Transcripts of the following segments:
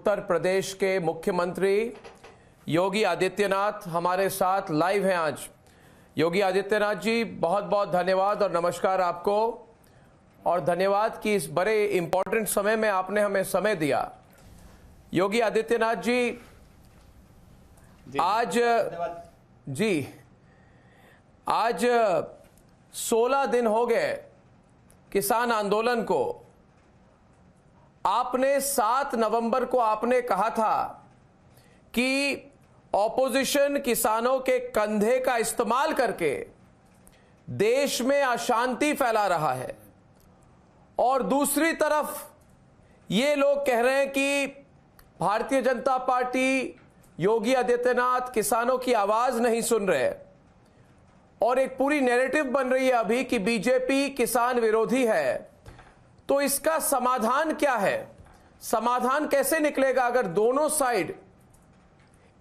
उत्तर प्रदेश के मुख्यमंत्री योगी आदित्यनाथ हमारे साथ लाइव हैं आज। योगी आदित्यनाथ जी, बहुत बहुत धन्यवाद और नमस्कार आपको, और धन्यवाद कि इस बड़े इंपॉर्टेंट समय में आपने हमें समय दिया। योगी आदित्यनाथ जी, आज 16 दिन हो गए किसान आंदोलन को। आपने 7 नवंबर को आपने कहा था कि ऑपोजिशन किसानों के कंधे का इस्तेमाल करके देश में अशांति फैला रहा है, और दूसरी तरफ ये लोग कह रहे हैं कि भारतीय जनता पार्टी, योगी आदित्यनाथ किसानों की आवाज नहीं सुन रहे, और एक पूरी नैरेटिव बन रही है अभी कि बीजेपी किसान विरोधी है। तो इसका समाधान क्या है? समाधान कैसे निकलेगा अगर दोनों साइड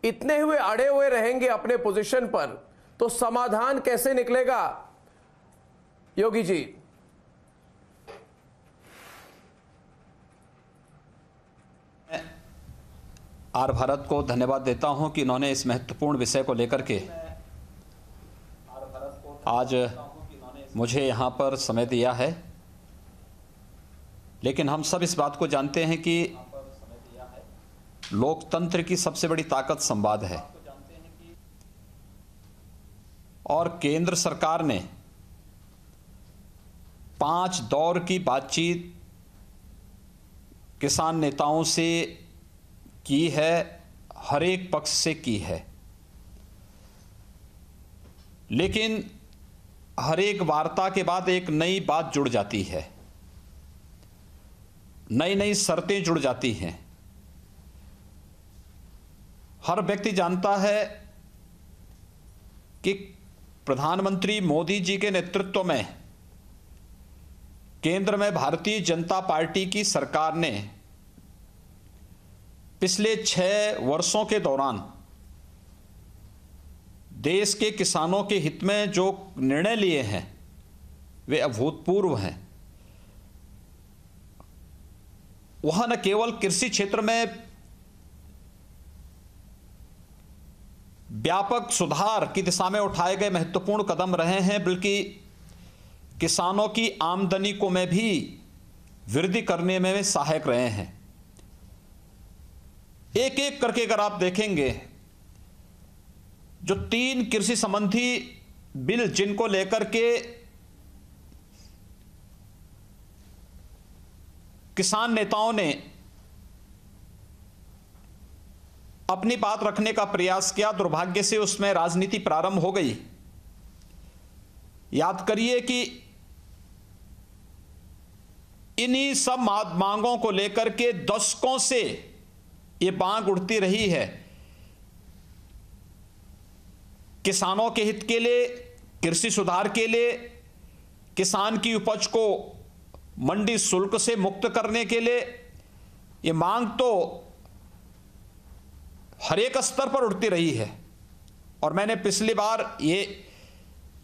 इतने हुए अड़े हुए रहेंगे अपने पोजीशन पर? तो समाधान कैसे निकलेगा योगी जी? आर भारत को धन्यवाद देता हूं कि इन्होंने इस महत्वपूर्ण विषय को लेकर के आज मुझे यहां पर समय दिया है। लेकिन हम सब इस बात को जानते हैं कि लोकतंत्र की सबसे बड़ी ताकत संवाद है, और केंद्र सरकार ने 5 दौर की बातचीत किसान नेताओं से की है, हर एक पक्ष से की है। लेकिन हर एक वार्ता के बाद एक नई बात जुड़ जाती है, नई नई शर्तें जुड़ जाती हैं। हर व्यक्ति जानता है कि प्रधानमंत्री मोदी जी के नेतृत्व में केंद्र में भारतीय जनता पार्टी की सरकार ने पिछले 6 वर्षों के दौरान देश के किसानों के हित में जो निर्णय लिए हैं वे अभूतपूर्व हैं। वह न केवल कृषि क्षेत्र में व्यापक सुधार की दिशा में उठाए गए महत्वपूर्ण कदम रहे हैं, बल्कि किसानों की आमदनी को में भी वृद्धि करने में सहायक रहे हैं। एक एक करके अगर आप देखेंगे, जो 3 कृषि संबंधी बिल जिनको लेकर के किसान नेताओं ने अपनी बात रखने का प्रयास किया, दुर्भाग्य से उसमें राजनीति प्रारंभ हो गई। याद करिए कि इन्हीं सब मांगों को लेकर के दशकों से ये मांग उठती रही है। किसानों के हित के लिए, कृषि सुधार के लिए, किसान की उपज को मंडी शुल्क से मुक्त करने के लिए ये मांग तो हर एक स्तर पर उठती रही है। और मैंने पिछली बार ये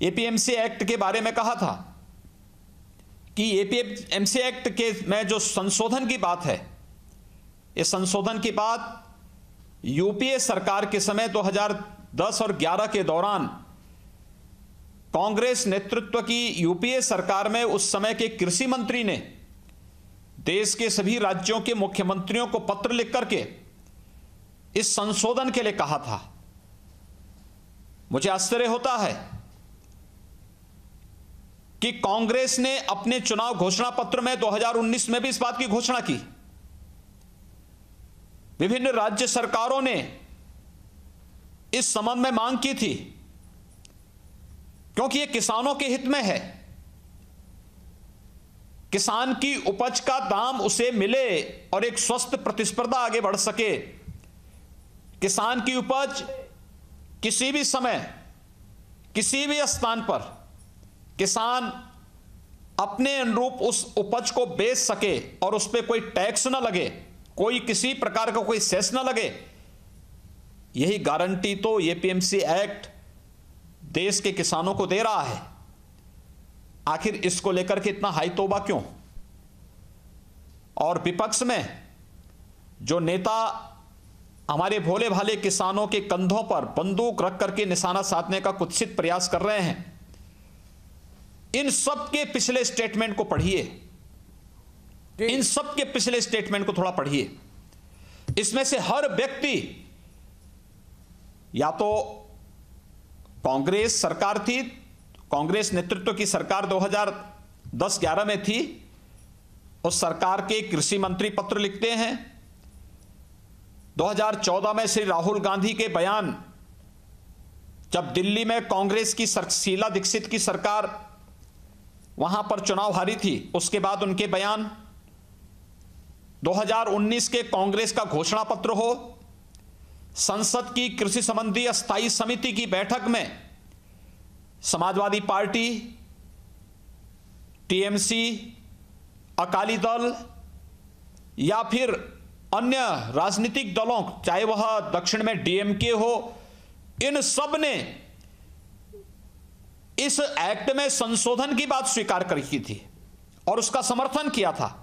एपीएमसी एक्ट के बारे में कहा था कि एपीएमसी एक्ट के में जो संशोधन की बात है, ये संशोधन की बात यूपीए सरकार के समय 2010 और 11 के दौरान कांग्रेस नेतृत्व की यूपीए सरकार में उस समय के कृषि मंत्री ने देश के सभी राज्यों के मुख्यमंत्रियों को पत्र लिख करके इस संशोधन के लिए कहा था। मुझे आश्चर्य होता है कि कांग्रेस ने अपने चुनाव घोषणा पत्र में 2019 में भी इस बात की घोषणा की। विभिन्न राज्य सरकारों ने इस संबंध में मांग की थी, क्योंकि यह किसानों के हित में है। किसान की उपज का दाम उसे मिले और एक स्वस्थ प्रतिस्पर्धा आगे बढ़ सके। किसान की उपज किसी भी समय, किसी भी स्थान पर किसान अपने अनुरूप उस उपज को बेच सके और उस पर कोई टैक्स ना लगे, कोई किसी प्रकार का कोई सेस ना लगे। यही गारंटी तो एपीएमसी एक्ट देश के किसानों को दे रहा है। आखिर इसको लेकर के इतना हाई तौबा क्यों? और विपक्ष में जो नेता हमारे भोले भाले किसानों के कंधों पर बंदूक रख करके निशाना साधने का कुत्सित प्रयास कर रहे हैं, इन सब के पिछले स्टेटमेंट को पढ़िए, इन सब के पिछले स्टेटमेंट को थोड़ा पढ़िए। इसमें से हर व्यक्ति या तो कांग्रेस सरकार थी, कांग्रेस नेतृत्व की सरकार 2010-11 में थी, उस सरकार के कृषि मंत्री पत्र लिखते हैं। 2014 में श्री राहुल गांधी के बयान, जब दिल्ली में कांग्रेस की शीला दीक्षित की सरकार वहां पर चुनाव हारी थी, उसके बाद उनके बयान। 2019 के कांग्रेस का घोषणा पत्र हो, संसद की कृषि संबंधी अस्थायी समिति की बैठक में समाजवादी पार्टी, टीएमसी, अकाली दल या फिर अन्य राजनीतिक दलों, चाहे वह दक्षिण में डीएमके हो, इन सब ने इस एक्ट में संशोधन की बात स्वीकार की थी और उसका समर्थन किया था।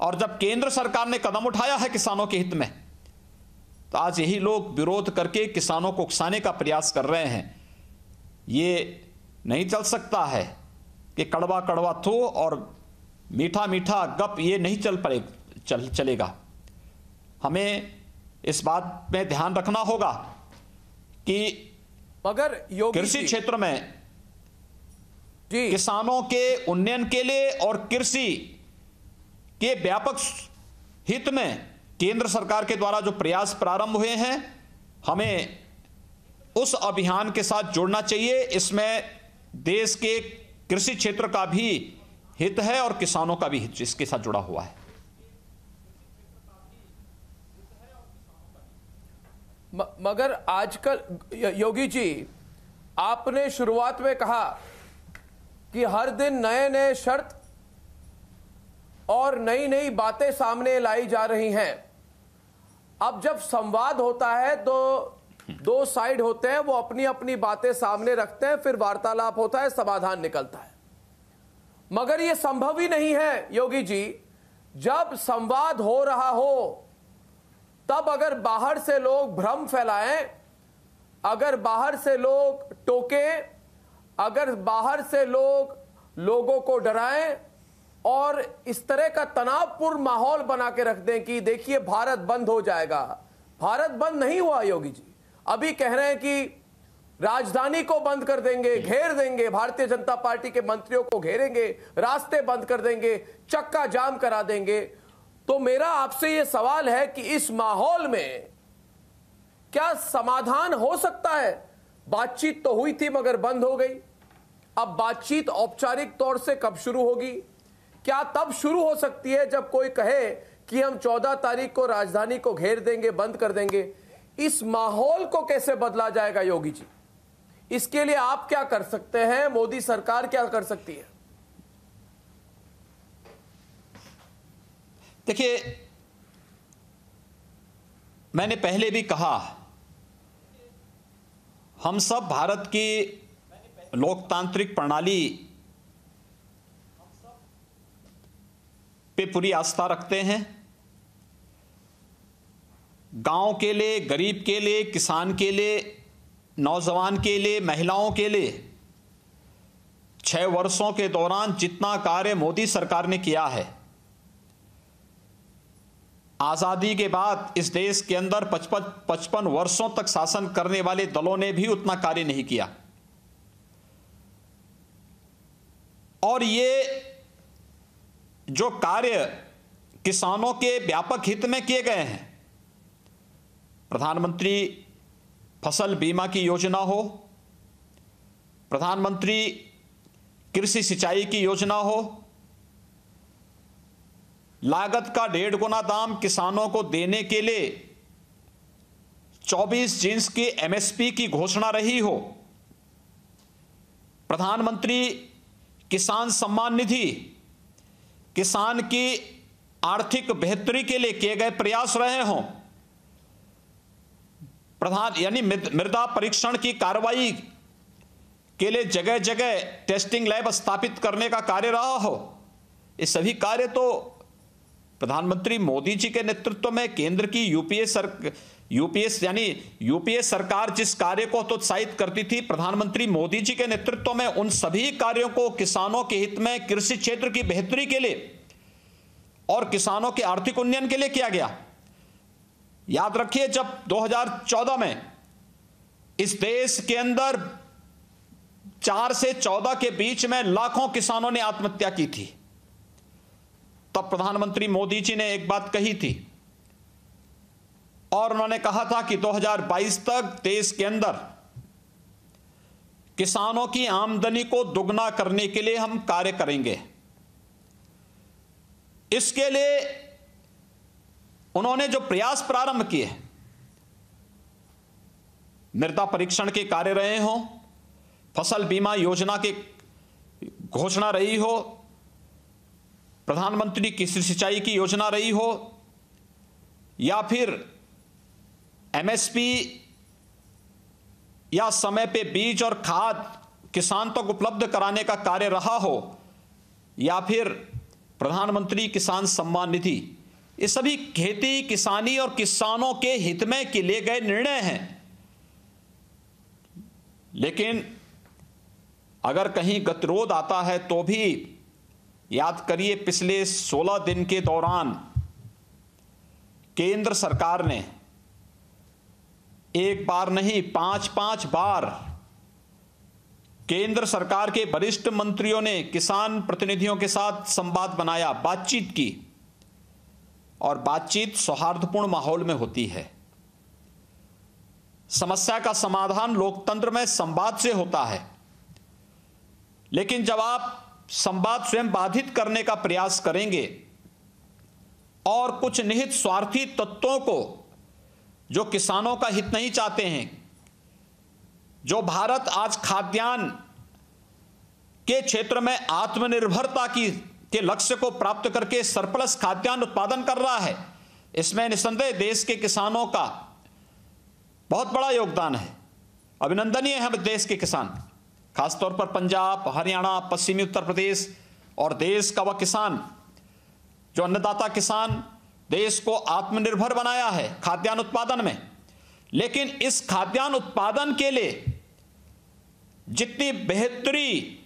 और जब केंद्र सरकार ने कदम उठाया है किसानों के हित में, तो आज यही लोग विरोध करके किसानों को उकसाने का प्रयास कर रहे हैं। ये नहीं चल सकता है कि कड़वा कड़वा थू और मीठा मीठा गप, ये नहीं चलेगा। हमें इस बात में ध्यान रखना होगा कि मगर कृषि क्षेत्र में किसानों के उन्नयन के लिए और कृषि के व्यापक हित में केंद्र सरकार के द्वारा जो प्रयास प्रारंभ हुए हैं, हमें उस अभियान के साथ जोड़ना चाहिए। इसमें देश के कृषि क्षेत्र का भी हित है और किसानों का भी हित इसके साथ जुड़ा हुआ है। मगर आजकल योगी जी, आपने शुरुआत में कहा कि हर दिन नए नए शर्त और नई नई बातें सामने लाई जा रही हैं। अब जब संवाद होता है तो दो साइड होते हैं, वो अपनी अपनी बातें सामने रखते हैं, फिर वार्तालाप होता है, समाधान निकलता है। मगर ये संभव ही नहीं है योगी जी। जब संवाद हो रहा हो तब अगर बाहर से लोग भ्रम फैलाएं, अगर बाहर से लोग टोकें, अगर बाहर से लोगों को डराएं और इस तरह का तनावपूर्ण माहौल बना के रख दें कि देखिए भारत बंद हो जाएगा। भारत बंद नहीं हुआ योगी जी। अभी कह रहे हैं कि राजधानी को बंद कर देंगे, घेर देंगे, भारतीय जनता पार्टी के मंत्रियों को घेरेंगे, रास्ते बंद कर देंगे, चक्का जाम करा देंगे। तो मेरा आपसे यह सवाल है कि इस माहौल में क्या समाधान हो सकता है? बातचीत तो हुई थी मगर बंद हो गई। अब बातचीत औपचारिक तौर से कब शुरू होगी? क्या तब शुरू हो सकती है जब कोई कहे कि हम 14 तारीख को राजधानी को घेर देंगे, बंद कर देंगे? इस माहौल को कैसे बदला जाएगा योगी जी? इसके लिए आप क्या कर सकते हैं? मोदी सरकार क्या कर सकती है? देखिए, मैंने पहले भी कहा, हम सब भारत की लोकतांत्रिक प्रणाली पे पूरी आस्था रखते हैं। गांव के लिए, गरीब के लिए, किसान के लिए, नौजवान के लिए, महिलाओं के लिए 6 वर्षों के दौरान जितना कार्य मोदी सरकार ने किया है, आजादी के बाद इस देश के अंदर 55 वर्षों तक शासन करने वाले दलों ने भी उतना कार्य नहीं किया। और ये जो कार्य किसानों के व्यापक हित में किए गए हैं, प्रधानमंत्री फसल बीमा की योजना हो, प्रधानमंत्री कृषि सिंचाई की योजना हो, लागत का 1.5 गुना दाम किसानों को देने के लिए 24 जिन्स की एमएसपी की घोषणा रही हो, प्रधानमंत्री किसान सम्मान निधि, किसान की आर्थिक बेहतरी के लिए किए गए प्रयास रहे हों, यानी मृदा परीक्षण की कार्रवाई के लिए जगह जगह टेस्टिंग लैब स्थापित करने का कार्य रहा हो, ये सभी कार्य तो प्रधानमंत्री मोदी जी के नेतृत्व में केंद्र की यूपीए सरकार जिस कार्य को प्रोत्साहित करती थी, प्रधानमंत्री मोदी जी के नेतृत्व में उन सभी कार्यों को किसानों के हित में, कृषि क्षेत्र की बेहतरी के लिए और किसानों के आर्थिक उन्नयन के लिए किया गया। याद रखिए, जब 2014 में इस देश के अंदर 4 से 14 के बीच में लाखों किसानों ने आत्महत्या की थी, तब प्रधानमंत्री मोदी जी ने एक बात कही थी और उन्होंने कहा था कि 2022 तक देश के अंदर किसानों की आमदनी को दुगना करने के लिए हम कार्य करेंगे। इसके लिए उन्होंने जो प्रयास प्रारंभ किए, मृदा परीक्षण के कार्य रहे हों, फसल बीमा योजना की घोषणा रही हो, प्रधानमंत्री कृषि सिंचाई की योजना रही हो, या फिर एमएसपी या समय पे बीज और खाद किसान तक उपलब्ध कराने का कार्य रहा हो, या फिर प्रधानमंत्री किसान सम्मान निधि, ये सभी खेती, किसानी और किसानों के हित में लिए गए निर्णय हैं। लेकिन अगर कहीं गतिरोध आता है तो भी याद करिए, पिछले 16 दिन के दौरान केंद्र सरकार ने एक बार नहीं 5-5 बार केंद्र सरकार के वरिष्ठ मंत्रियों ने किसान प्रतिनिधियों के साथ संवाद बनाया, बातचीत की, और बातचीत सौहार्दपूर्ण माहौल में होती है। समस्या का समाधान लोकतंत्र में संवाद से होता है, लेकिन जब आप संवाद स्वयं बाधित करने का प्रयास करेंगे और कुछ निहित स्वार्थी तत्वों को, जो किसानों का हित नहीं चाहते हैं, जो भारत आज खाद्यान्न के क्षेत्र में आत्मनिर्भरता के लक्ष्य को प्राप्त करके सरप्लस खाद्यान्न उत्पादन कर रहा है, इसमें निस्संदेह देश के किसानों का बहुत बड़ा योगदान है। अभिनंदनीय है देश के किसान, खासतौर पर पंजाब, हरियाणा, पश्चिमी उत्तर प्रदेश और देश का वह किसान जो अन्नदाता किसान देश को आत्मनिर्भर बनाया है खाद्यान्न उत्पादन में। लेकिन इस खाद्यान्न उत्पादन के लिए जितनी बेहतरी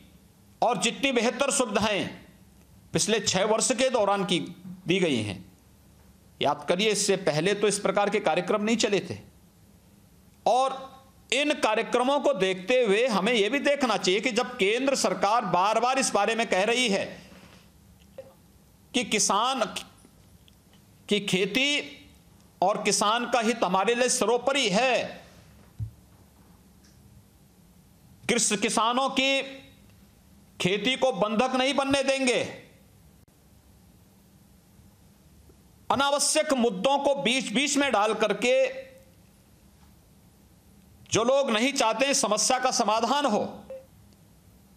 और जितनी बेहतर सुविधाएं पिछले 6 वर्ष के दौरान दी गई हैं, याद करिए, इससे पहले तो इस प्रकार के कार्यक्रम नहीं चले थे। और इन कार्यक्रमों को देखते हुए हमें यह भी देखना चाहिए कि जब केंद्र सरकार बार बार इस बारे में कह रही है कि किसान की खेती और किसान का हित हमारे लिए सर्वोपरि है, किसानों की खेती को बंधक नहीं बनने देंगे, अनावश्यक मुद्दों को बीच बीच में डाल करके जो लोग नहीं चाहते समस्या का समाधान हो,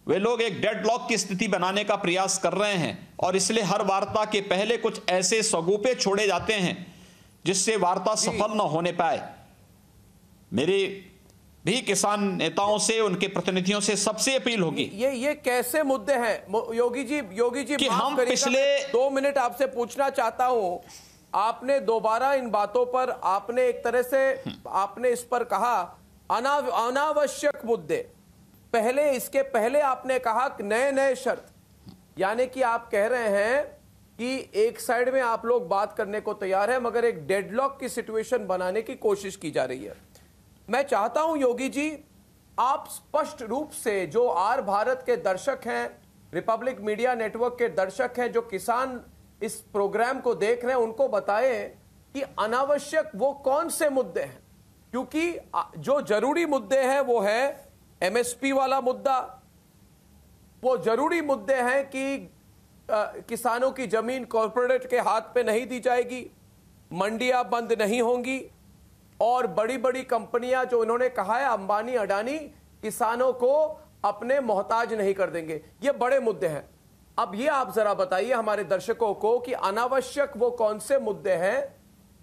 वे लोग एक डेडलॉक की स्थिति बनाने का प्रयास कर रहे हैं। और इसलिए हर वार्ता के पहले कुछ ऐसे सगुपे छोड़े जाते हैं जिससे वार्ता सफल न होने पाए। मेरी भी किसान नेताओं से, उनके प्रतिनिधियों से सबसे अपील होगी, ये कैसे मुद्दे हैं योगी जी कि हम पिछले 2 मिनट आपसे पूछना चाहता हूं। आपने दोबारा इन बातों पर आपने एक तरह से आपने इस पर कहा अनावश्यक मुद्दे। पहले, इसके पहले आपने कहा नए शर्त, यानी कि आप कह रहे हैं कि एक साइड में आप लोग बात करने को तैयार है मगर एक डेडलॉक की सिचुएशन बनाने की कोशिश की जा रही है। मैं चाहता हूं योगी जी, आप स्पष्ट रूप से, जो आर भारत के दर्शक हैं, रिपब्लिक मीडिया नेटवर्क के दर्शक हैं, जो किसान इस प्रोग्राम को देख रहे हैं, उनको बताएं कि अनावश्यक वो कौन से मुद्दे हैं। क्योंकि जो जरूरी मुद्दे हैं वो है एमएसपी वाला मुद्दा, वो जरूरी मुद्दे हैं कि किसानों की जमीन कॉर्पोरेट के हाथ पे नहीं दी जाएगी, मंडियां बंद नहीं होंगी, और बड़ी बड़ी कंपनियां, जो इन्होंने कहा है अंबानी अडानी, किसानों को अपने मोहताज नहीं कर देंगे। ये बड़े मुद्दे हैं। अब ये आप जरा बताइए हमारे दर्शकों को कि अनावश्यक वो कौन से मुद्दे हैं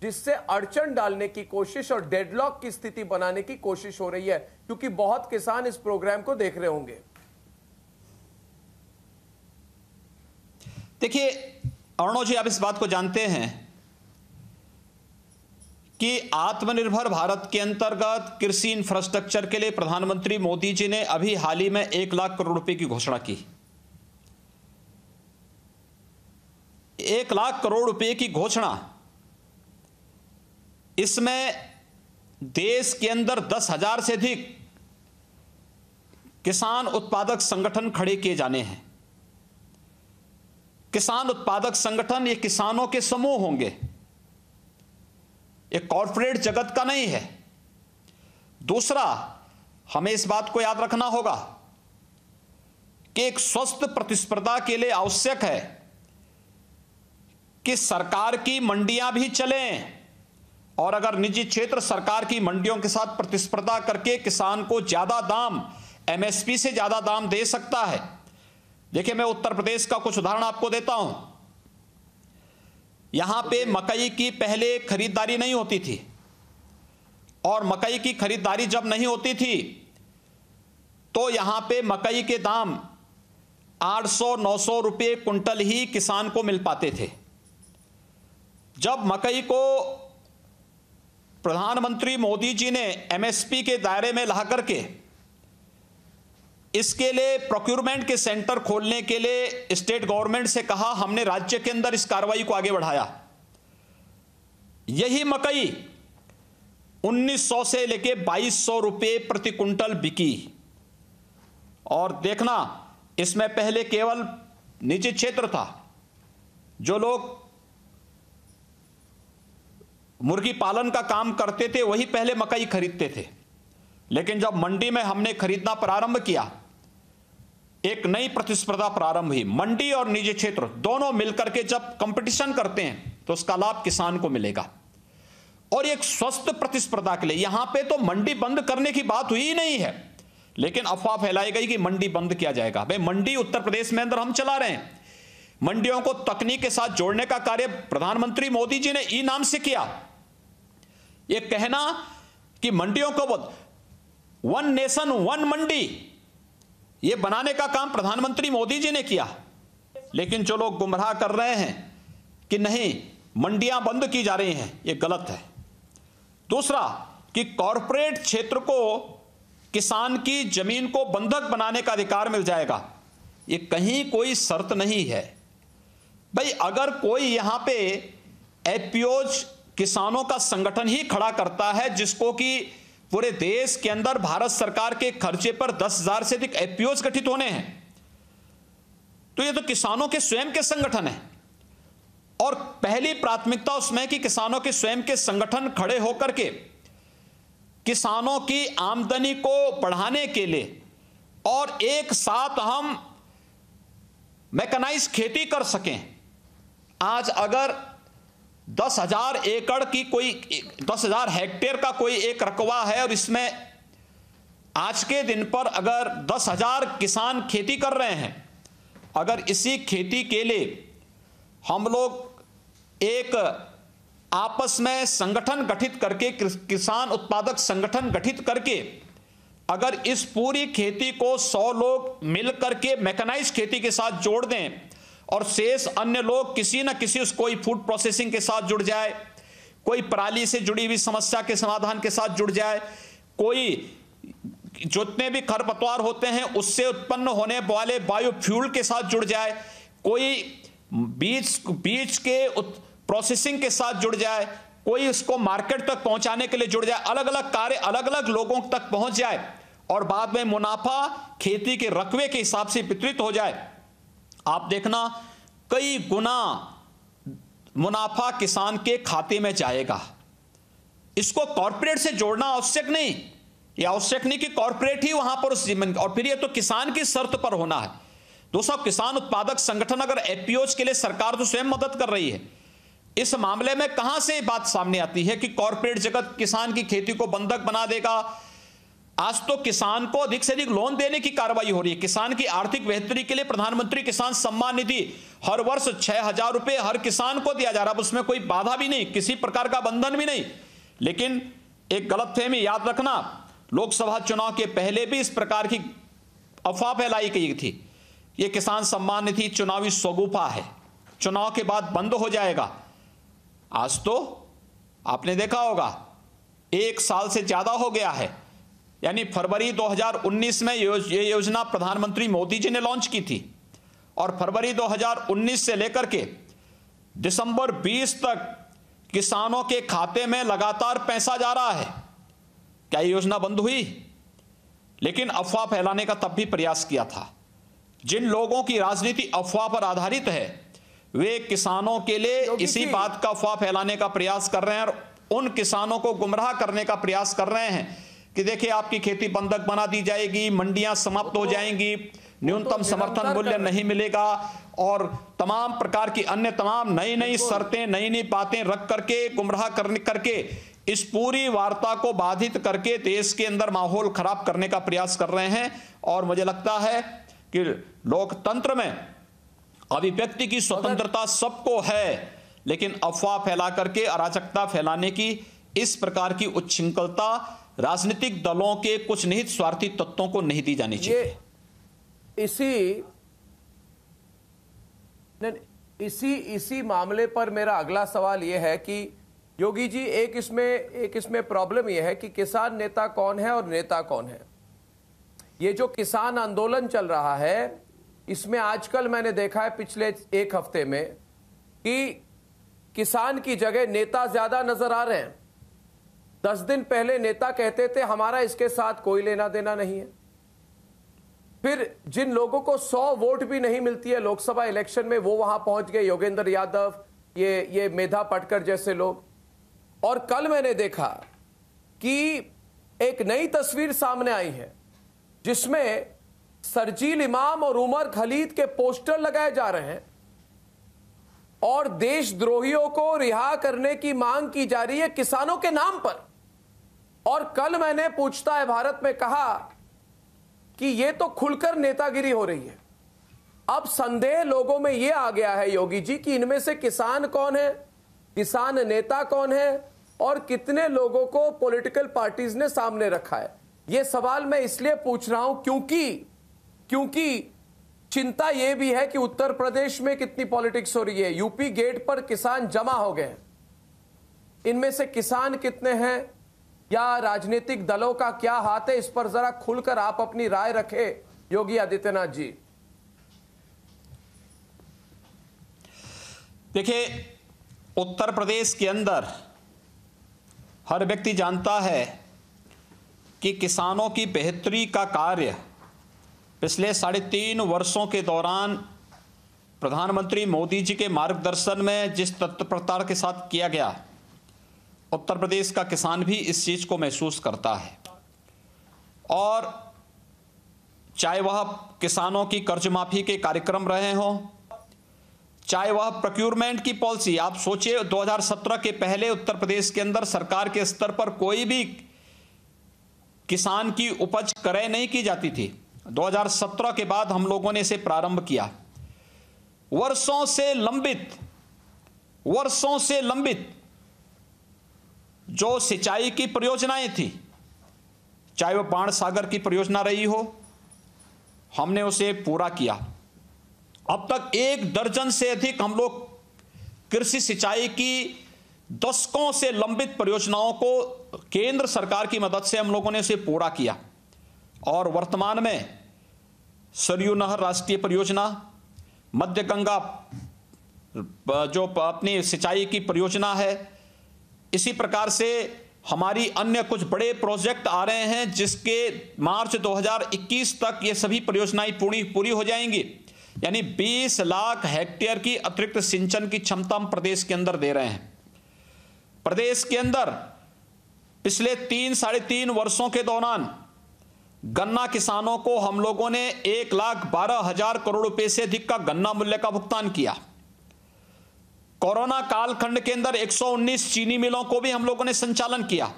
जिससे अड़चन डालने की कोशिश और डेडलॉक की स्थिति बनाने की कोशिश हो रही है, क्योंकि बहुत किसान इस प्रोग्राम को देख रहे होंगे। देखिए, अर्णव जी, आप इस बात को जानते हैं कि आत्मनिर्भर भारत के अंतर्गत कृषि इंफ्रास्ट्रक्चर के लिए प्रधानमंत्री मोदी जी ने अभी हाल ही में 1 लाख करोड़ रुपए की घोषणा की। 1 लाख करोड़ रुपए की घोषणा, इसमें देश के अंदर 10,000 से अधिक किसान उत्पादक संगठन खड़े किए जाने हैं। किसान उत्पादक संगठन ये किसानों के समूह होंगे, ये कॉर्पोरेट जगत का नहीं है। दूसरा, हमें इस बात को याद रखना होगा कि एक स्वस्थ प्रतिस्पर्धा के लिए आवश्यक है कि सरकार की मंडियां भी चलें, और अगर निजी क्षेत्र सरकार की मंडियों के साथ प्रतिस्पर्धा करके किसान को ज्यादा दाम, एमएसपी से ज्यादा दाम दे सकता है। देखिए, मैं उत्तर प्रदेश का कुछ उदाहरण आपको देता हूं। यहां पे मकई की पहले खरीदारी नहीं होती थी, और मकई की खरीदारी जब नहीं होती थी तो यहां पे मकई के दाम 800-900 रुपए कुंटल ही किसान को मिल पाते थे। जब मकई को प्रधानमंत्री मोदी जी ने एमएसपी के दायरे में ला करके इसके लिए प्रोक्योरमेंट के सेंटर खोलने के लिए स्टेट गवर्नमेंट से कहा, हमने राज्य के अंदर इस कार्रवाई को आगे बढ़ाया। यही मकई 1900 से लेके 2200 रुपए प्रति कुंटल बिकी। और देखना, इसमें पहले केवल निजी क्षेत्र था, जो लोग मुर्गी पालन का काम करते थे वही पहले मकई खरीदते थे। लेकिन जब मंडी में हमने खरीदना प्रारंभ किया, एक नई प्रतिस्पर्धा प्रारंभ हुई। मंडी और निजी क्षेत्र दोनों मिलकर के जब कंपटीशन करते हैं तो उसका लाभ किसान को मिलेगा। और एक स्वस्थ प्रतिस्पर्धा के लिए यहां पे तो मंडी बंद करने की बात हुई ही नहीं है, लेकिन अफवाह फैलाई गई कि मंडी बंद किया जाएगा। भाई, मंडी उत्तर प्रदेश में अंदर हम चला रहे हैं। मंडियों को तकनीक के साथ जोड़ने का कार्य प्रधानमंत्री मोदी जी ने ई नाम से किया। यह कहना कि मंडियों को वन नेशन वन मंडी, यह बनाने का काम प्रधानमंत्री मोदी जी ने किया। लेकिन जो लोग गुमराह कर रहे हैं कि नहीं मंडियां बंद की जा रही हैं, यह गलत है। दूसरा, कि कॉरपोरेट क्षेत्र को किसान की जमीन को बंधक बनाने का अधिकार मिल जाएगा, यह कहीं कोई शर्त नहीं है। भाई, अगर कोई यहां पे एपीओज किसानों का संगठन ही खड़ा करता है, जिसको कि पूरे देश के अंदर भारत सरकार के खर्चे पर 10,000 से अधिक एपीओज गठित होने हैं, तो ये तो किसानों के स्वयं के संगठन है। और पहली प्राथमिकता उसमें कि किसानों के स्वयं के संगठन खड़े होकर के किसानों की आमदनी को बढ़ाने के लिए और एक साथ हम मैकेनाइज खेती कर सकें। आज अगर 10,000 एकड़ की कोई 10,000 हेक्टेयर का कोई एक रकबा है, और इसमें आज के दिन पर अगर 10,000 किसान खेती कर रहे हैं, अगर इसी खेती के लिए हम लोग एक आपस में संगठन गठित करके, किसान उत्पादक संगठन गठित करके, अगर इस पूरी खेती को 100 लोग मिलकर के मैकेनाइज खेती के साथ जोड़ दें, और शेष अन्य लोग किसी न किसी कोई फूड प्रोसेसिंग के साथ जुड़ जाए, कोई पराली से जुड़ी हुई समस्या के समाधान के साथ जुड़ जाए, कोई जितने भी खरपतवार होते हैं उससे उत्पन्न होने वाले बायोफ्यूल के साथ जुड़ जाए, कोई बीज के प्रोसेसिंग के साथ जुड़ जाए, कोई इसको मार्केट तक पहुंचाने के लिए जुड़ जाए, अलग अलग कार्य अलग अलग लोगों तक पहुंच जाए, और बाद में मुनाफा खेती के रकबे के हिसाब से वितरित हो जाए। आप देखना, कई गुना मुनाफा किसान के खाते में जाएगा। इसको कॉर्पोरेट से जोड़ना आवश्यक नहीं, यह आवश्यक नहीं कि कॉर्पोरेट ही वहां पर उस जमीन, और फिर यह तो किसान की शर्त पर होना है। दोस्तों, किसान उत्पादक संगठन अगर एपीओज के लिए सरकार तो स्वयं मदद कर रही है, इस मामले में कहां से बात सामने आती है कि कॉर्पोरेट जगत किसान की खेती को बंधक बना देगा। आज तो किसान को अधिक से अधिक लोन देने की कार्रवाई हो रही है। किसान की आर्थिक बेहतरी के लिए प्रधानमंत्री किसान सम्मान निधि हर वर्ष 6,000 रुपए हर किसान को दिया जा रहा है। उसमें कोई बाधा भी नहीं, किसी प्रकार का बंधन भी नहीं। लेकिन एक गलतफहमी याद रखना, लोकसभा चुनाव के पहले भी इस प्रकार की अफवाह फैलाई गई थी। यह किसान सम्मान निधि चुनावी शगुफा है, चुनाव के बाद बंद हो जाएगा। आज तो आपने देखा होगा 1 साल से ज्यादा हो गया है, यानी फरवरी 2019 में ये योजना प्रधानमंत्री मोदी जी ने लॉन्च की थी और फरवरी 2019 से लेकर के दिसंबर 20 तक किसानों के खाते में लगातार पैसा जा रहा है। क्या ये योजना बंद हुई? लेकिन अफवाह फैलाने का तब भी प्रयास किया था। जिन लोगों की राजनीति अफवाह पर आधारित है वे किसानों के लिए इसी बात का अफवाह फैलाने का प्रयास कर रहे हैं और उन किसानों को गुमराह करने का प्रयास कर रहे हैं कि देखिए आपकी खेती बंधक बना दी जाएगी, मंडियां समाप्त हो जाएंगी, न्यूनतम समर्थन मूल्य नहीं मिलेगा और तमाम प्रकार की अन्य तमाम नई नई शर्तें, नई नई बातें रख करके गुमराह करके इस पूरी वार्ता को बाधित करके देश के अंदर माहौल खराब करने का प्रयास कर रहे हैं। और मुझे लगता है कि लोकतंत्र में अभिव्यक्ति की स्वतंत्रता सबको है, लेकिन अफवाह फैला करके अराजकता फैलाने की इस प्रकार की उच्छृंखलता राजनीतिक दलों के कुछ निहित स्वार्थी तत्वों को नहीं दी जानी चाहिए। इसी मामले पर मेरा अगला सवाल यह है कि योगी जी, एक इसमें प्रॉब्लम यह है कि किसान नेता कौन है और नेता कौन है। ये जो किसान आंदोलन चल रहा है इसमें आजकल मैंने देखा है पिछले 1 हफ्ते में कि किसान की जगह नेता ज्यादा नजर आ रहे हैं। 10 दिन पहले नेता कहते थे हमारा इसके साथ कोई लेना देना नहीं है, फिर जिन लोगों को 100 वोट भी नहीं मिलती है लोकसभा इलेक्शन में वो वहां पहुंच गए, योगेंद्र यादव, ये मेधा पाटकर जैसे लोग। और कल मैंने देखा कि एक नई तस्वीर सामने आई है जिसमें सरजील इमाम और उमर खलीद के पोस्टर लगाए जा रहे हैं और देशद्रोहियों को रिहा करने की मांग की जा रही है किसानों के नाम पर। और कल मैंने पूछता है भारत में कहा कि यह तो खुलकर नेतागिरी हो रही है। अब संदेह लोगों में यह आ गया है योगी जी कि इनमें से किसान कौन है, किसान नेता कौन है और कितने लोगों को पॉलिटिकल पार्टीज ने सामने रखा है। यह सवाल मैं इसलिए पूछ रहा हूं क्योंकि चिंता यह भी है कि उत्तर प्रदेश में कितनी पॉलिटिक्स हो रही है। यूपी गेट पर किसान जमा हो गए, इनमें से किसान कितने हैं या राजनीतिक दलों का क्या हाथ है, इस पर जरा खुलकर आप अपनी राय रखें योगी आदित्यनाथ जी। देखिए, उत्तर प्रदेश के अंदर हर व्यक्ति जानता है कि किसानों की बेहतरी का कार्य पिछले 3.5 वर्षों के दौरान प्रधानमंत्री मोदी जी के मार्गदर्शन में जिस तत्परता के साथ किया गया, उत्तर प्रदेश का किसान भी इस चीज को महसूस करता है। और चाहे वह किसानों की कर्ज माफी के कार्यक्रम रहे हों, चाहे वह प्रोक्योरमेंट की पॉलिसी, आप सोचिए 2017 के पहले उत्तर प्रदेश के अंदर सरकार के स्तर पर कोई भी किसान की उपज क्रय नहीं की जाती थी। 2017 के बाद हम लोगों ने इसे प्रारंभ किया। वर्षों से लंबित जो सिंचाई की परियोजनाएं थी, चाहे वह बाण सागर की परियोजना रही हो, हमने उसे पूरा किया। अब तक 1 दर्जन से अधिक हम लोग कृषि सिंचाई की दशकों से लंबित परियोजनाओं को केंद्र सरकार की मदद से हम लोगों ने उसे पूरा किया। और वर्तमान में सरयू नहर राष्ट्रीय परियोजना, मध्य गंगा जो अपनी सिंचाई की परियोजना है, इसी प्रकार से हमारी अन्य कुछ बड़े प्रोजेक्ट आ रहे हैं जिसके मार्च 2021 तक ये सभी परियोजनाएं पूरी हो जाएंगी। यानी 20 लाख हेक्टेयर की अतिरिक्त सिंचन की क्षमता हम प्रदेश के अंदर दे रहे हैं। प्रदेश के अंदर पिछले 3-3.5 वर्षों के दौरान गन्ना किसानों को हम लोगों ने 1,12,000 करोड़ रुपए से अधिक का गन्ना मूल्य का भुगतान किया। कोरोना कालखंड के अंदर 119 चीनी मिलों को भी हम लोगों ने संचालन किया,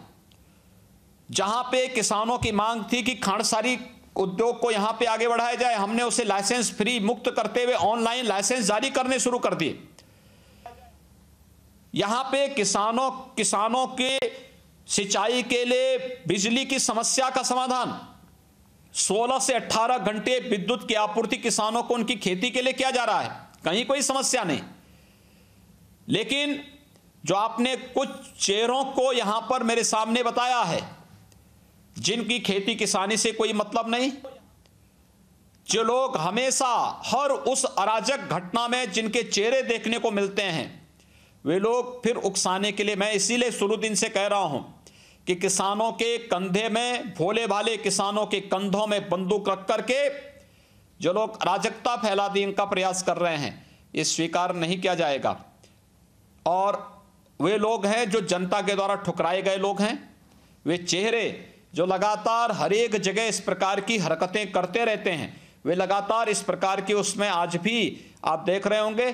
जहां पे किसानों की मांग थी कि खांडसारी उद्योग को यहां पे आगे बढ़ाया जाए। हमने उसे लाइसेंस फ्री मुक्त करते हुए ऑनलाइन लाइसेंस जारी करने शुरू कर दिए। यहां पे किसानों के सिंचाई के लिए बिजली की समस्या का समाधान, 16 से 18 घंटे विद्युत की आपूर्ति किसानों को उनकी खेती के लिए किया जा रहा है। कहीं कोई समस्या नहीं। लेकिन जो आपने कुछ चेहरों को यहां पर मेरे सामने बताया है, जिनकी खेती किसानी से कोई मतलब नहीं, जो लोग हमेशा हर उस अराजक घटना में जिनके चेहरे देखने को मिलते हैं, वे लोग फिर उकसाने के लिए, मैं इसीलिए शुरू दिन से कह रहा हूं कि किसानों के कंधे में, भोले भाले किसानों के कंधों में बंदूक रख करके जो लोग अराजकता फैला देने का प्रयास कर रहे हैं, ये स्वीकार नहीं किया जाएगा। और वे लोग हैं जो जनता के द्वारा ठुकराए गए लोग हैं, वे चेहरे जो लगातार हर एक जगह इस प्रकार की हरकतें करते रहते हैं, वे लगातार इस प्रकार की, उसमें आज भी आप देख रहे होंगे,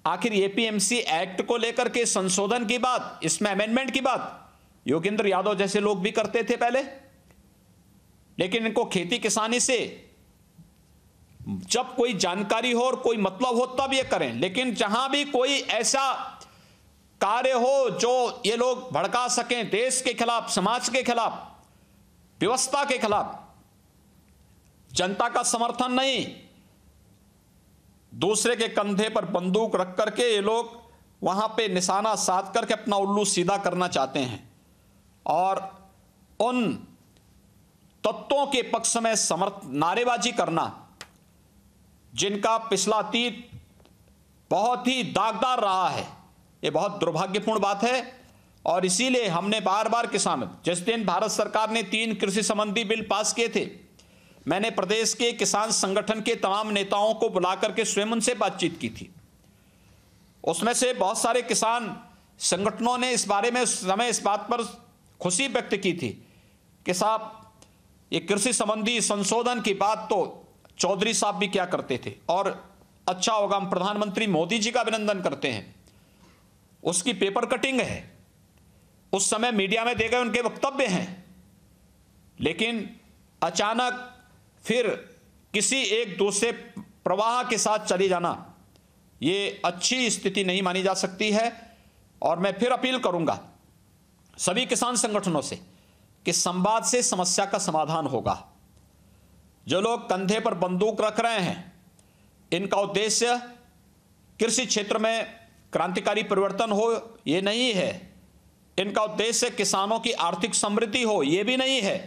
आखिर एपीएमसी एक्ट को लेकर के संशोधन की बात, इसमें अमेंडमेंट की बात योगेंद्र यादव जैसे लोग भी करते थे पहले, लेकिन इनको खेती किसानी से जब कोई जानकारी हो और कोई मतलब हो तब ये करें। लेकिन जहां भी कोई ऐसा कार्य हो जो ये लोग भड़का सकें देश के खिलाफ, समाज के खिलाफ, व्यवस्था के खिलाफ, जनता का समर्थन नहीं, दूसरे के कंधे पर बंदूक रख करके ये लोग वहां पे निशाना साध करके अपना उल्लू सीधा करना चाहते हैं। और उन तत्वों के पक्ष में नारेबाजी करना जिनका पिछला अतीत बहुत ही दागदार रहा है, ये बहुत दुर्भाग्यपूर्ण बात है। और इसीलिए हमने बार बार किसानों, जिस दिन भारत सरकार ने 3 कृषि संबंधी बिल पास किए थे, मैंने प्रदेश के किसान संगठन के तमाम नेताओं को बुलाकर के स्वयं उनसे बातचीत की थी। उसमें से बहुत सारे किसान संगठनों ने इस बारे में उस समय इस बात पर खुशी व्यक्त की थी कि साहब ये कृषि संबंधी संशोधन की बात तो चौधरी साहब भी क्या करते थे, और अच्छा होगा, हम प्रधानमंत्री मोदी जी का अभिनंदन करते हैं, उसकी पेपर कटिंग है, उस समय मीडिया में दे गए उनके वक्तव्य हैं। लेकिन अचानक फिर किसी एक दूसरे प्रवाह के साथ चली जाना, ये अच्छी स्थिति नहीं मानी जा सकती है। और मैं फिर अपील करूंगा सभी किसान संगठनों से कि संवाद से समस्या का समाधान होगा। जो लोग कंधे पर बंदूक रख रहे हैं, इनका उद्देश्य कृषि क्षेत्र में क्रांतिकारी परिवर्तन हो, ये नहीं है। इनका उद्देश्य किसानों की आर्थिक समृद्धि हो, ये भी नहीं है।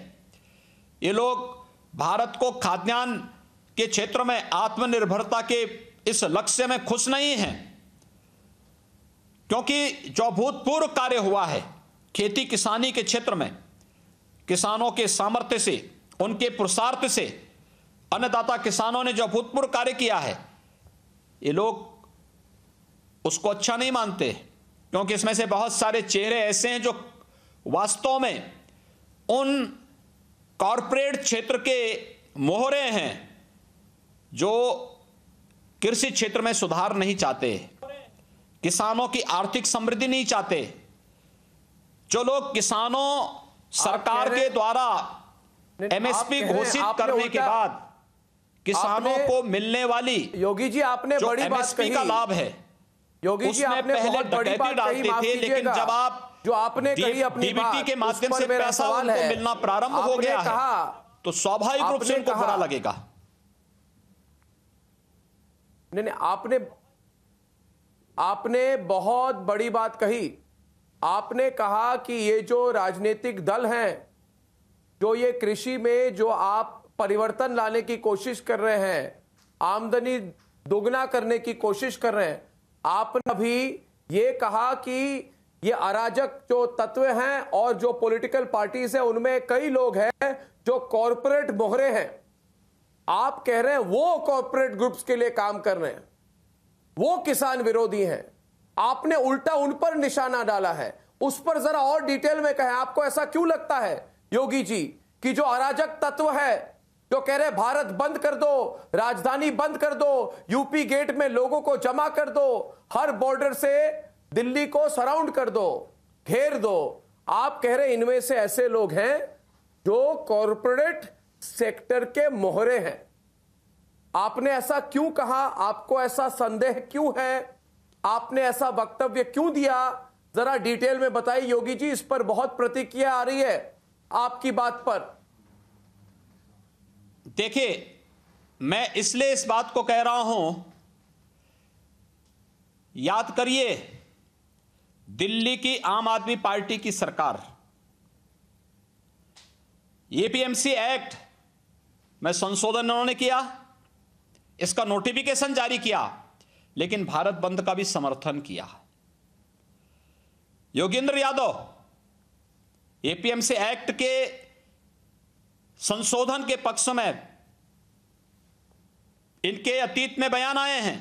ये लोग भारत को खाद्यान्न के क्षेत्र में आत्मनिर्भरता के इस लक्ष्य में खुश नहीं हैं, क्योंकि जो अभूतपूर्व कार्य हुआ है खेती किसानी के क्षेत्र में, किसानों के सामर्थ्य से, उनके पुरुषार्थ से, अन्नदाता किसानों ने जो अभूतपूर्व कार्य किया है, ये लोग उसको अच्छा नहीं मानते, क्योंकि इसमें से बहुत सारे चेहरे ऐसे हैं जो वास्तव में उन कॉरपोरेट क्षेत्र के मोहरे हैं जो कृषि क्षेत्र में सुधार नहीं चाहते, किसानों की आर्थिक समृद्धि नहीं चाहते। जो लोग किसानों सरकार के द्वारा एमएसपी घोषित करने के बाद किसानों को मिलने वाली, योगी जी आपने जो बड़ी बात एमएसपी का लाभ है, योगी जी उसमें आपने पहले बहुत बड़ी बात डालते थे, लेकिन जब आप जो आपने कही अपनी डीबीटी के माध्यम से पैसा उनको मिलना प्रारंभ हो गया है, तो स्वाभाविक रूप से उनको बुरा लगेगा। नहीं, आपने बहुत बड़ी बात कही। आपने कहा कि ये जो राजनीतिक दल हैं, जो ये कृषि में जो आप परिवर्तन लाने की कोशिश कर रहे हैं, आमदनी दोगुना करने की कोशिश कर रहे हैं, आपने अभी ये कहा कि ये अराजक जो तत्व हैं और जो पॉलिटिकल पार्टीज हैं, उनमें कई लोग हैं जो कॉरपोरेट मोहरे हैं। आप कह रहे हैं वो कॉरपोरेट ग्रुप्स के लिए काम कर रहे हैं, वो किसान विरोधी हैं। आपने उल्टा उन पर निशाना डाला है। उस पर जरा और डिटेल में कहें, आपको ऐसा क्यों लगता है योगी जी कि जो अराजक तत्व है, जो कह रहे भारत बंद कर दो, राजधानी बंद कर दो, यूपी गेट में लोगों को जमा कर दो, हर बॉर्डर से दिल्ली को सराउंड कर दो, घेर दो, आप कह रहे इनमें से ऐसे लोग हैं जो कॉरपोरेट सेक्टर के मोहरे हैं। आपने ऐसा क्यों कहा? आपको ऐसा संदेह क्यों है? आपने ऐसा वक्तव्य क्यों दिया? जरा डिटेल में बताइए योगी जी। इस पर बहुत प्रतिक्रिया आ रही है आपकी बात पर। देखिए, मैं इसलिए इस बात को कह रहा हूं, याद करिए दिल्ली की आम आदमी पार्टी की सरकार एपीएमसी एक्ट में संशोधन उन्होंने किया, इसका नोटिफिकेशन जारी किया, लेकिन भारत बंद का भी समर्थन किया। योगेंद्र यादव एपीएमसी एक्ट के संशोधन के पक्ष में इनके अतीत में बयान आए हैं,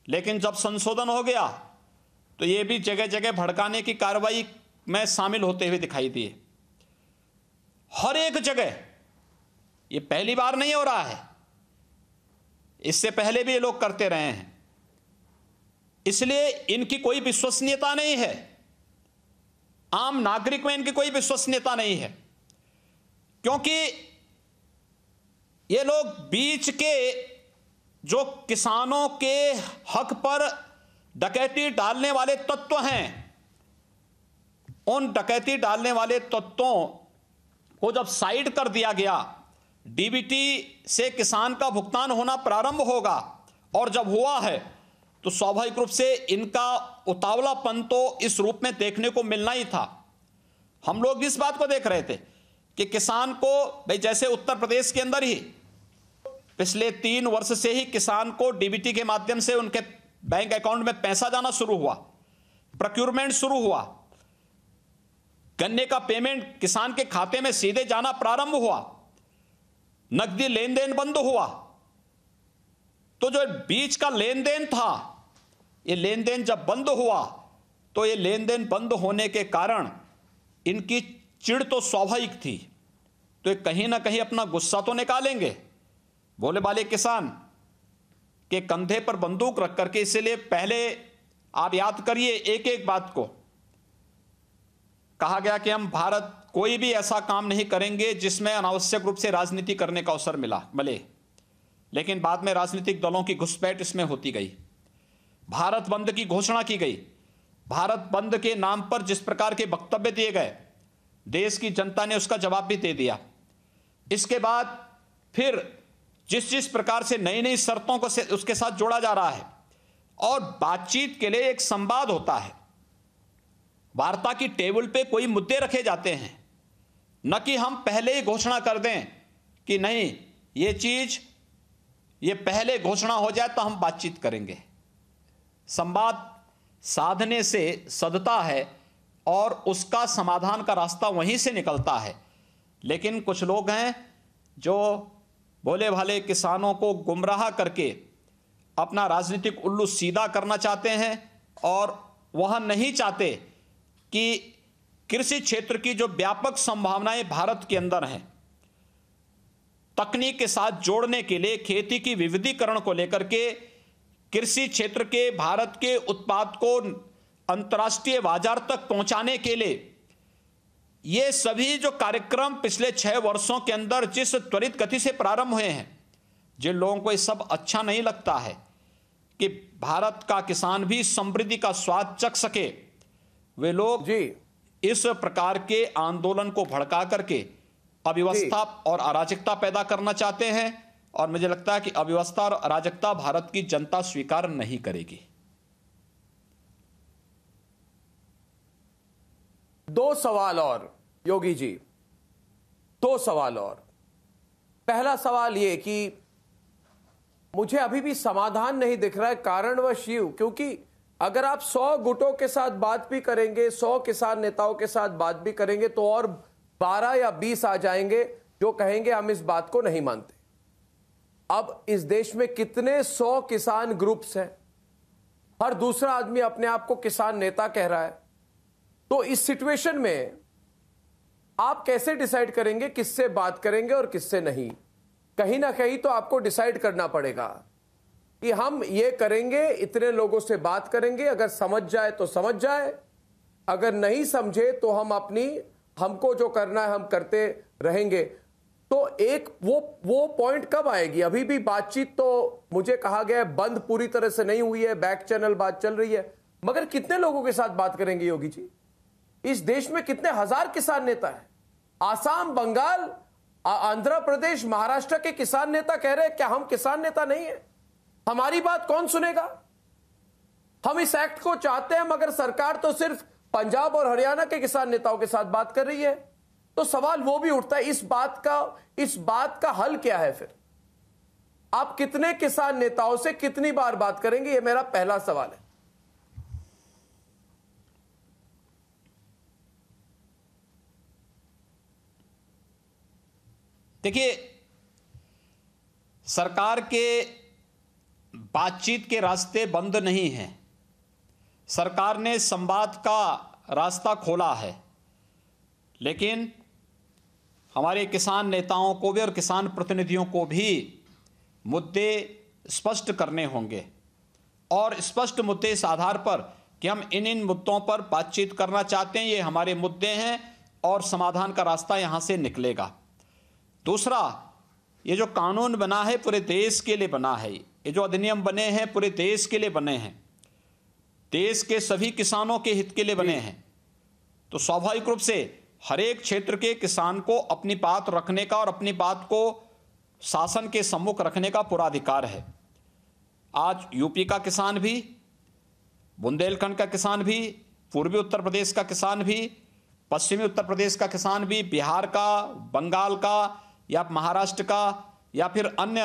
लेकिन जब संशोधन हो गया तो ये भी जगह जगह भड़काने की कार्रवाई में शामिल होते हुए दिखाई दिए। हर एक जगह, ये पहली बार नहीं हो रहा है, इससे पहले भी ये लोग करते रहे हैं। इसलिए इनकी कोई विश्वसनीयता नहीं है, आम नागरिक में इनकी कोई विश्वसनीयता नहीं है, क्योंकि ये लोग बीच के जो किसानों के हक पर डकैती डालने वाले तत्व हैं, उन डकैती डालने वाले तत्वों को जब साइड कर दिया गया, डीबीटी से किसान का भुगतान होना प्रारंभ होगा, और जब हुआ है तो स्वाभाविक रूप से इनका उतावलापन तो इस रूप में देखने को मिलना ही था। हम लोग भी इस बात को देख रहे थे कि किसान को, भाई जैसे उत्तर प्रदेश के अंदर ही पिछले 3 वर्ष से ही किसान को डीबीटी के माध्यम से उनके बैंक अकाउंट में पैसा जाना शुरू हुआ, प्रोक्योरमेंट शुरू हुआ, गन्ने का पेमेंट किसान के खाते में सीधे जाना प्रारंभ हुआ, नकदी लेन देन बंद हुआ। तो जो बीच का लेन देन था, ये लेन देन जब बंद हुआ तो ये लेन देन बंद होने के कारण इनकी चिढ़ तो स्वाभाविक थी, तो ये कहीं ना कहीं अपना गुस्सा तो निकालेंगे। भोले भाले किसान के कंधे पर बंदूक रख करके, इसलिए पहले आप याद करिए एक एक बात को, कहा गया कि हम भारत कोई भी ऐसा काम नहीं करेंगे जिसमें अनावश्यक रूप से राजनीति करने का अवसर मिले, लेकिन बाद में राजनीतिक दलों की घुसपैठ इसमें होती गई। भारत बंद की घोषणा की गई, भारत बंद के नाम पर जिस प्रकार के वक्तव्य दिए गए, देश की जनता ने उसका जवाब भी दे दिया। इसके बाद फिर जिस प्रकार से नई नई शर्तों को उसके साथ जोड़ा जा रहा है, और बातचीत के लिए एक संवाद होता है, वार्ता की टेबल पे कोई मुद्दे रखे जाते हैं, न कि हम पहले ही घोषणा कर दें कि नहीं ये चीज, ये पहले घोषणा हो जाए तो हम बातचीत करेंगे। संवाद साधने से सदता है और उसका समाधान का रास्ता वहीं से निकलता है। लेकिन कुछ लोग हैं जो भोले भाले किसानों को गुमराह करके अपना राजनीतिक उल्लू सीधा करना चाहते हैं, और वह नहीं चाहते कि कृषि क्षेत्र की जो व्यापक संभावनाएं भारत के अंदर हैं, तकनीक के साथ जोड़ने के लिए, खेती की विविधीकरण को लेकर के, कृषि क्षेत्र के भारत के उत्पाद को अंतर्राष्ट्रीय बाजार तक पहुंचाने के लिए, ये सभी जो कार्यक्रम पिछले 6 वर्षों के अंदर जिस त्वरित गति से प्रारंभ हुए हैं, जिन लोगों को ये सब अच्छा नहीं लगता है कि भारत का किसान भी समृद्धि का स्वाद चख सके, वे लोग जी इस प्रकार के आंदोलन को भड़का करके अव्यवस्था और अराजकता पैदा करना चाहते हैं, और मुझे लगता है कि अव्यवस्था और अराजकता भारत की जनता स्वीकार नहीं करेगी। 2 सवाल और योगी जी, 2 सवाल और। पहला सवाल ये कि मुझे अभी भी समाधान नहीं दिख रहा है, कारणवश यूं, क्योंकि अगर आप 100 गुटों के साथ बात भी करेंगे, 100 किसान नेताओं के साथ बात भी करेंगे, तो और 12 या 20 आ जाएंगे जो कहेंगे हम इस बात को नहीं मानते। अब इस देश में कितने 100 किसान ग्रुप्स हैं, हर दूसरा आदमी अपने आप को किसान नेता कह रहा है। तो इस सिचुएशन में आप कैसे डिसाइड करेंगे किससे बात करेंगे और किससे नहीं? कहीं ना कहीं तो आपको डिसाइड करना पड़ेगा कि हम ये करेंगे, इतने लोगों से बात करेंगे, अगर समझ जाए तो समझ जाए, अगर नहीं समझे तो हमको जो करना है हम करते रहेंगे। तो एक वो पॉइंट कब आएगी? अभी भी बातचीत तो मुझे कहा गया है बंद पूरी तरह से नहीं हुई है, बैक चैनल बात चल रही है, मगर कितने लोगों के साथ बात करेंगे योगी जी? इस देश में कितने हजार किसान नेता हैं? आसाम, बंगाल, आंध्र प्रदेश, महाराष्ट्र के किसान नेता कह रहे हैं क्या हम किसान नेता नहीं है? हमारी बात कौन सुनेगा? हम इस एक्ट को चाहते हैं, मगर सरकार तो सिर्फ पंजाब और हरियाणा के किसान नेताओं के साथ बात कर रही है। तो सवाल वो भी उठता है, इस बात का हल क्या है फिर? आप कितने किसान नेताओं से कितनी बार बात करेंगे? ये मेरा पहला सवाल है। देखिए, सरकार के बातचीत के रास्ते बंद नहीं हैं। सरकार ने संवाद का रास्ता खोला है, लेकिन हमारे किसान नेताओं को भी और किसान प्रतिनिधियों को भी मुद्दे स्पष्ट करने होंगे, और स्पष्ट मुद्दे इस आधार पर कि हम इन मुद्दों पर बातचीत करना चाहते हैं, ये हमारे मुद्दे हैं और समाधान का रास्ता यहां से निकलेगा। दूसरा, ये जो कानून बना है पूरे देश के लिए बना है, ये जो अधिनियम बने हैं पूरे देश के लिए बने हैं, देश के सभी किसानों के हित के लिए बने हैं। तो स्वाभाविक रूप से हर एक क्षेत्र के किसान को अपनी बात रखने का और अपनी बात को शासन के सम्मुख रखने का पूरा अधिकार है। आज यूपी का किसान भी, बुंदेलखंड का किसान भी, पूर्वी उत्तर प्रदेश का किसान भी, पश्चिमी उत्तर प्रदेश का किसान भी, बिहार का, बंगाल का या महाराष्ट्र का या फिर अन्य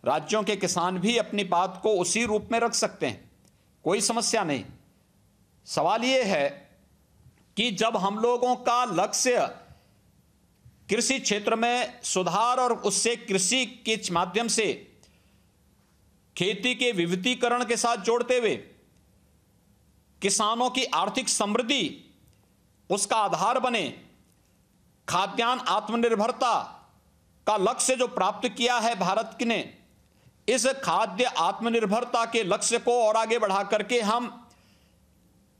राज्यों के किसान भी अपनी बात को उसी रूप में रख सकते हैं, कोई समस्या नहीं। सवाल यह है कि जब हम लोगों का लक्ष्य कृषि क्षेत्र में सुधार और उससे कृषि के माध्यम से खेती के विविधीकरण के साथ जोड़ते हुए किसानों की आर्थिक समृद्धि उसका आधार बने, खाद्यान्न आत्मनिर्भरता का लक्ष्य जो प्राप्त किया है भारत ने, इस खाद्य आत्मनिर्भरता के लक्ष्य को और आगे बढ़ा करके हम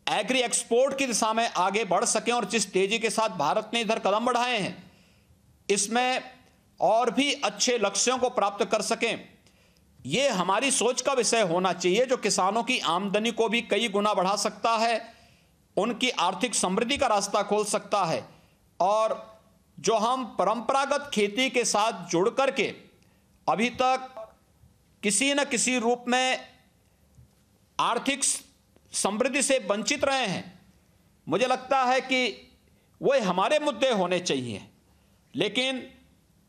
एग्री एक्सपोर्ट की दिशा में आगे बढ़ सकें, और जिस तेजी के साथ भारत ने इधर कदम बढ़ाए हैं इसमें और भी अच्छे लक्ष्यों को प्राप्त कर सकें, यह हमारी सोच का विषय होना चाहिए, जो किसानों की आमदनी को भी कई गुना बढ़ा सकता है, उनकी आर्थिक समृद्धि का रास्ता खोल सकता है। और जो हम परंपरागत खेती के साथ जुड़ करके अभी तक किसी न किसी रूप में आर्थिक समृद्धि से वंचित रहे हैं, मुझे लगता है कि वो हमारे मुद्दे होने चाहिए। लेकिन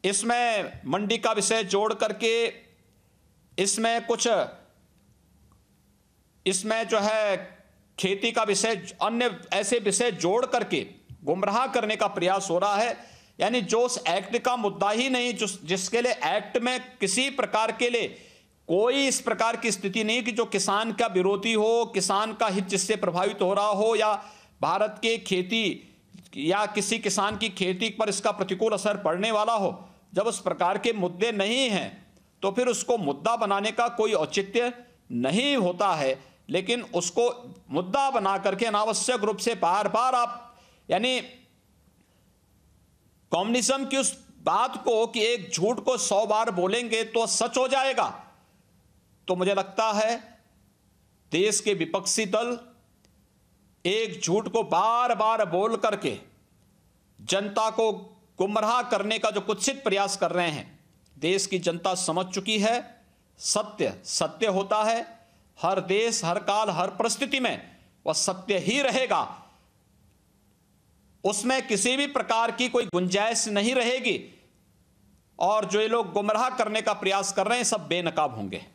इसमें मंडी का विषय जोड़ करके, इसमें जो है खेती का विषय, अन्य ऐसे विषय जोड़ करके गुमराह करने का प्रयास हो रहा है। यानी जो उस एक्ट का मुद्दा ही नहीं, जिसके लिए एक्ट में किसी प्रकार के लिए कोई इस प्रकार की स्थिति नहीं कि जो किसान का विरोधी हो, किसान का हित जिससे प्रभावित हो रहा हो, या भारत के खेती या किसी किसान की खेती पर इसका प्रतिकूल असर पड़ने वाला हो। जब उस प्रकार के मुद्दे नहीं हैं तो फिर उसको मुद्दा बनाने का कोई औचित्य नहीं होता है। लेकिन उसको मुद्दा बना करके अनावश्यक रूप से बार बार आप, यानी कम्युनिज्म की उस बात को कि एक झूठ को 100 बार बोलेंगे तो सच हो जाएगा, तो मुझे लगता है देश के विपक्षी दल एक झूठ को बार बार बोल करके जनता को गुमराह करने का जो कुत्सित प्रयास कर रहे हैं, देश की जनता समझ चुकी है। सत्य सत्य होता है, हर देश, हर काल, हर परिस्थिति में वह सत्य ही रहेगा, उसमें किसी भी प्रकार की कोई गुंजाइश नहीं रहेगी। और जो ये लोग गुमराह करने का प्रयास कर रहे हैं सब बेनकाब होंगे।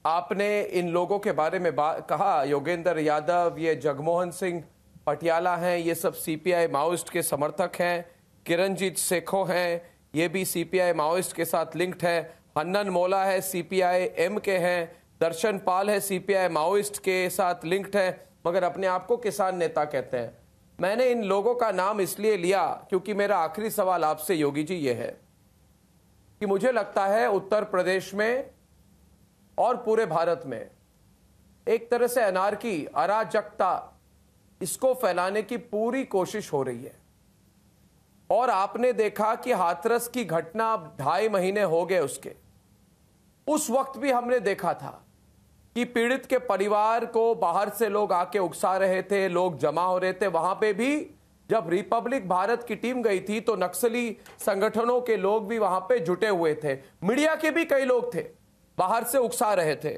आपने इन लोगों के बारे में कहा, योगेंद्र यादव, ये जगमोहन सिंह पटियाला हैं, ये सब सीपीआई माओइस्ट के समर्थक हैं। किरणजीत सेखो हैं, ये भी सीपीआई माओइस्ट के साथ लिंक्ड है। हन्नन मोला है, सीपीआई एम के हैं। दर्शन पाल है, सीपीआई माओइस्ट के साथ लिंक्ड है, मगर अपने आप को किसान नेता कहते हैं। मैंने इन लोगों का नाम इसलिए लिया क्योंकि मेरा आखिरी सवाल आपसे योगी जी ये है कि मुझे लगता है उत्तर प्रदेश में और पूरे भारत में एक तरह से अनार्की, अराजकता, इसको फैलाने की पूरी कोशिश हो रही है। और आपने देखा कि हाथरस की घटना 2.5 महीने हो गए उसके, उस वक्त भी हमने देखा था कि पीड़ित के परिवार को बाहर से लोग आके उकसा रहे थे, लोग जमा हो रहे थे। वहां पे भी जब रिपब्लिक भारत की टीम गई थी तो नक्सली संगठनों के लोग भी वहां पे जुटे हुए थे, मीडिया के भी कई लोग थे, बाहर से उकसा रहे थे।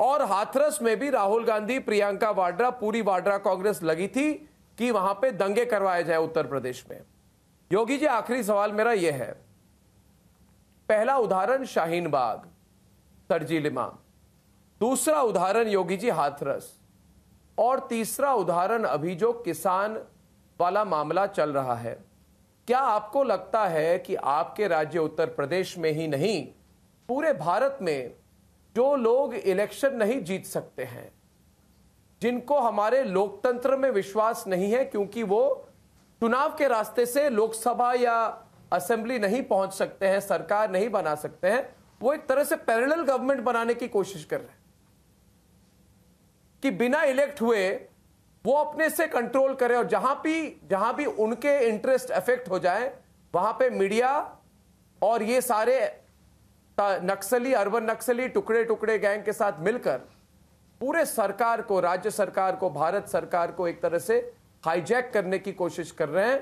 और हाथरस में भी राहुल गांधी, प्रियंका वाड्रा, पूरी वाड्रा कांग्रेस लगी थी कि वहां पे दंगे करवाए जाए उत्तर प्रदेश में। योगी जी, आखिरी सवाल मेरा यह है, पहला उदाहरण शाहीन बाग, शर्जील इमाम, दूसरा उदाहरण योगी जी हाथरस, और तीसरा उदाहरण अभी जो किसान वाला मामला चल रहा है। क्या आपको लगता है कि आपके राज्य उत्तर प्रदेश में ही नहीं, पूरे भारत में जो लोग इलेक्शन नहीं जीत सकते हैं, जिनको हमारे लोकतंत्र में विश्वास नहीं है क्योंकि वो चुनाव के रास्ते से लोकसभा या असेंबली नहीं पहुंच सकते हैं, सरकार नहीं बना सकते हैं, वो एक तरह से पैरेलल गवर्नमेंट बनाने की कोशिश कर रहे हैं कि बिना इलेक्ट हुए वो अपने से कंट्रोल करें, और जहां भी उनके इंटरेस्ट अफेक्ट हो जाए वहां पे मीडिया और ये सारे नक्सली, अर्बन नक्सली, टुकड़े टुकड़े गैंग के साथ मिलकर पूरे सरकार को, राज्य सरकार को, भारत सरकार को एक तरह से हाईजैक करने की कोशिश कर रहे हैं,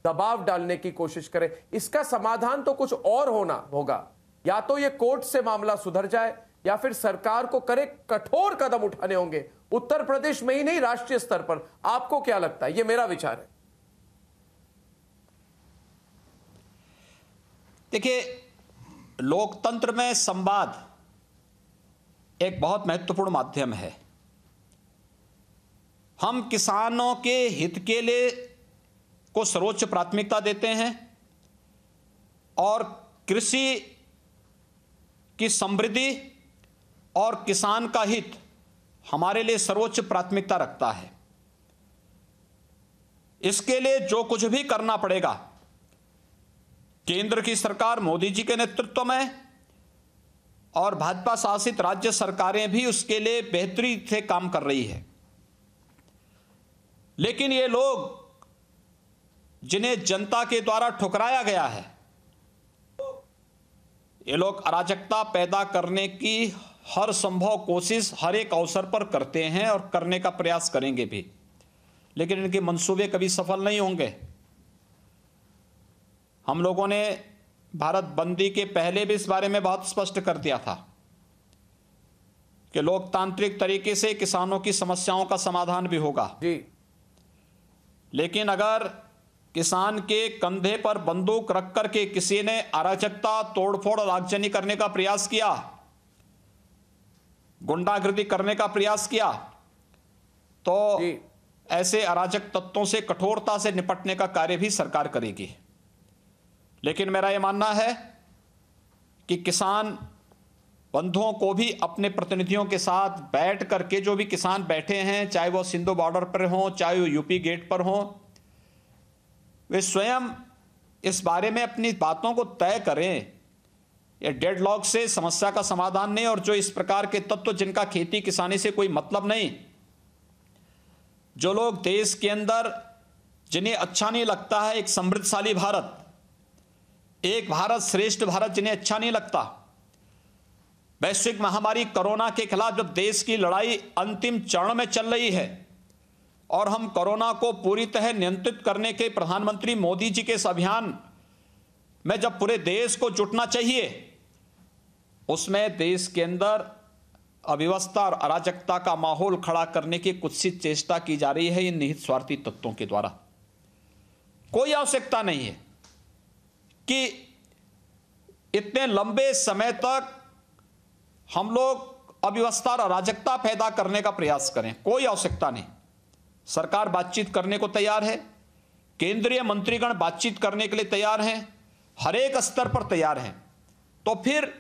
दबाव डालने की कोशिश करें। इसका समाधान तो कुछ और होना होगा, या तो ये कोर्ट से मामला सुधर जाए या फिर सरकार को करे कठोर कदम उठाने होंगे, उत्तर प्रदेश में ही नहीं, राष्ट्रीय स्तर पर। आपको क्या लगता है? ये मेरा विचार है। देखिए, लोकतंत्र में संवाद एक बहुत महत्वपूर्ण माध्यम है। हम किसानों के हित के लिए को सर्वोच्च प्राथमिकता देते हैं और कृषि की समृद्धि और किसान का हित हमारे लिए सर्वोच्च प्राथमिकता रखता है। इसके लिए जो कुछ भी करना पड़ेगा, केंद्र की सरकार मोदी जी के नेतृत्व में और भाजपा शासित राज्य सरकारें भी उसके लिए बेहतरी से काम कर रही है। लेकिन ये लोग जिन्हें जनता के द्वारा ठुकराया गया है, ये लोग अराजकता पैदा करने की हर संभव कोशिश हर एक अवसर पर करते हैं और करने का प्रयास करेंगे भी, लेकिन इनके मंसूबे कभी सफल नहीं होंगे। हम लोगों ने भारत बंदी के पहले भी इस बारे में बहुत स्पष्ट कर दिया था कि लोकतांत्रिक तरीके से किसानों की समस्याओं का समाधान भी होगा जी। लेकिन अगर किसान के कंधे पर बंदूक रख करके किसी ने अराजकता, तोड़फोड़ और आगजनी करने का प्रयास किया, गुंडागर्दी करने का प्रयास किया, तो ऐसे अराजक तत्वों से कठोरता से निपटने का कार्य भी सरकार करेगी। लेकिन मेरा यह मानना है कि किसान बंधुओं को भी अपने प्रतिनिधियों के साथ बैठ करके, जो भी किसान बैठे हैं, चाहे वो सिंधु बॉर्डर पर हों, चाहे वो यूपी गेट पर हों, वे स्वयं इस बारे में अपनी बातों को तय करें। ये डेडलॉक से समस्या का समाधान नहीं, और जो इस प्रकार के तत्व जिनका खेती किसानी से कोई मतलब नहीं, जो लोग देश के अंदर जिन्हें अच्छा नहीं लगता है एक समृद्धशाली भारत, एक भारत श्रेष्ठ भारत जिन्हें अच्छा नहीं लगता, वैश्विक महामारी कोरोना के खिलाफ जब देश की लड़ाई अंतिम चरण में चल रही है और हम कोरोना को पूरी तरह नियंत्रित करने के प्रधानमंत्री मोदी जी के इस अभियान में जब पूरे देश को जुटना चाहिए, उसमें देश के अंदर अव्यवस्था और अराजकता का माहौल खड़ा करने की कुत्सित चेष्टा की जा रही है इन निहित स्वार्थी तत्वों के द्वारा। कोई आवश्यकता नहीं है कि इतने लंबे समय तक हम लोग अव्यवस्था और अराजकता पैदा करने का प्रयास करें। कोई आवश्यकता नहीं। सरकार बातचीत करने को तैयार है, केंद्रीय मंत्रीगण बातचीत करने के लिए तैयार हैं, हर एक स्तर पर तैयार हैं। तो फिर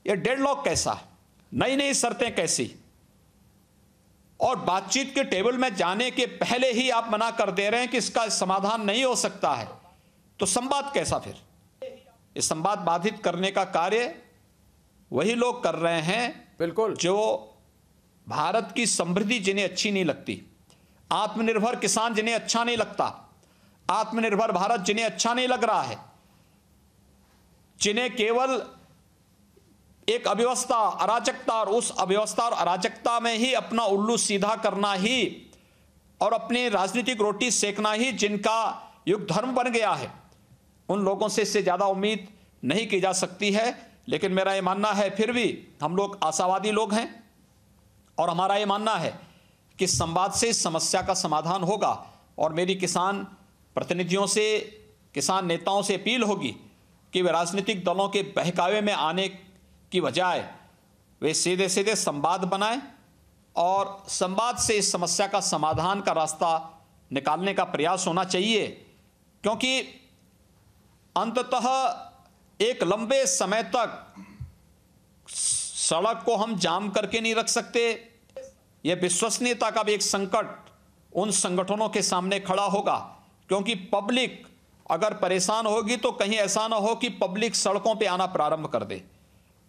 यह डेडलॉक कैसा, नई नई शर्तें कैसी, और बातचीत के टेबल में जाने के पहले ही आप मना कर दे रहे हैं कि इसका समाधान नहीं हो सकता है, तो संवाद कैसा? फिर इस संवाद बाधित करने का कार्य वही लोग कर रहे हैं बिल्कुल, जो भारत की समृद्धि जिन्हें अच्छी नहीं लगती, आत्मनिर्भर किसान जिन्हें अच्छा नहीं लगता, आत्मनिर्भर भारत जिन्हें अच्छा नहीं लग रहा है, जिन्हें केवल एक अव्यवस्था, अराजकता और उस अव्यवस्था और अराजकता में ही अपना उल्लू सीधा करना ही और अपनी राजनीतिक रोटी सेकना ही जिनका युग धर्म बन गया है, उन लोगों से इससे ज़्यादा उम्मीद नहीं की जा सकती है। लेकिन मेरा ये मानना है, फिर भी हम लोग आशावादी लोग हैं और हमारा ये मानना है कि संवाद से इस समस्या का समाधान होगा। और मेरी किसान प्रतिनिधियों से, किसान नेताओं से अपील होगी कि वे राजनीतिक दलों के बहकावे में आने की बजाय वे सीधे सीधे संवाद बनाएं और संवाद से इस समस्या का समाधान का रास्ता निकालने का प्रयास होना चाहिए। क्योंकि अंततः एक लंबे समय तक सड़क को हम जाम करके नहीं रख सकते। यह विश्वसनीयता का भी एक संकट उन संगठनों के सामने खड़ा होगा, क्योंकि पब्लिक अगर परेशान होगी तो कहीं ऐसा ना हो कि पब्लिक सड़कों पे आना प्रारंभ कर दे।